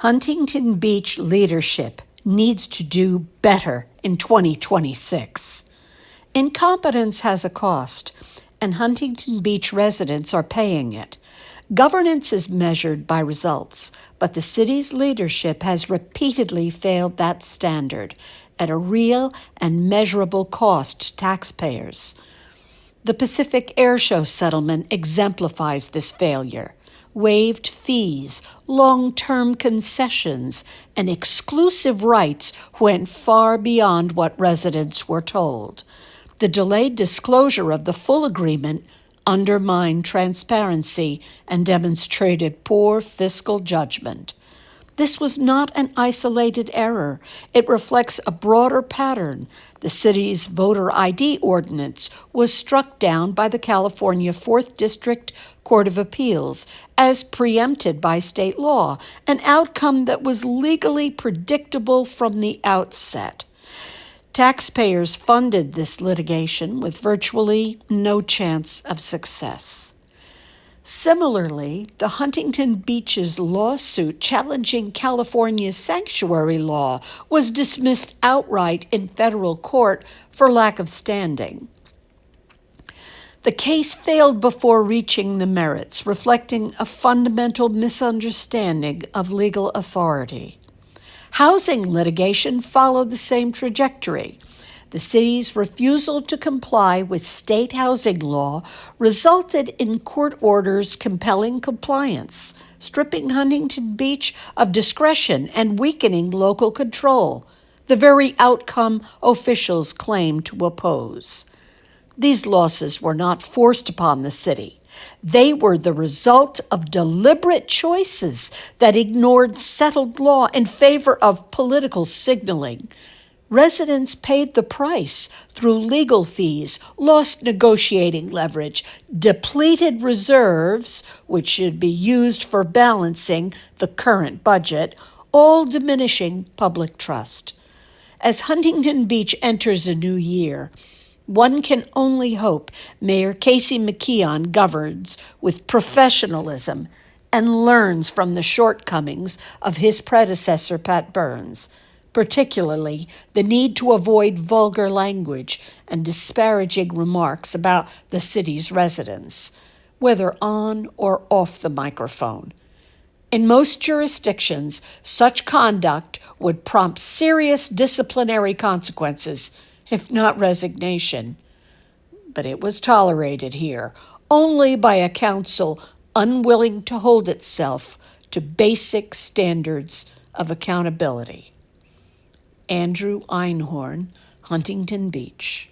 Huntington Beach leadership needs to do better in 2026. Incompetence has a cost, and Huntington Beach residents are paying it. Governance is measured by results, but the city's leadership has repeatedly failed that standard at a real and measurable cost to taxpayers. The Pacific Airshow settlement exemplifies this failure. Waived fees, long-term concessions, and exclusive rights went far beyond what residents were told. The delayed disclosure of the full agreement undermined transparency and demonstrated poor fiscal judgment. This was not an isolated error. It reflects a broader pattern. The city's voter ID ordinance was struck down by the California 4th District Court of Appeals as preempted by state law, an outcome that was legally predictable from the outset. Taxpayers funded this litigation with virtually no chance of success. Similarly, the Huntington Beach's lawsuit challenging California's sanctuary law was dismissed outright in federal court for lack of standing. The case failed before reaching the merits, reflecting a fundamental misunderstanding of legal authority. Housing litigation followed the same trajectory. The city's refusal to comply with state housing law resulted in court orders compelling compliance, stripping Huntington Beach of discretion and weakening local control, the very outcome officials claimed to oppose. These losses were not forced upon the city. They were the result of deliberate choices that ignored settled law in favor of political signaling. Residents paid the price through legal fees, lost negotiating leverage, depleted reserves, which should be used for balancing the current budget, all diminishing public trust. As Huntington Beach enters a new year, one can only hope Mayor Casey McKeon governs with professionalism and learns from the shortcomings of his predecessor, Pat Burns, particularly the need to avoid vulgar language and disparaging remarks about the city's residents, whether on or off the microphone. In most jurisdictions, such conduct would prompt serious disciplinary consequences, if not resignation. But it was tolerated here only by a council unwilling to hold itself to basic standards of accountability. Andrew Einhorn, Huntington Beach.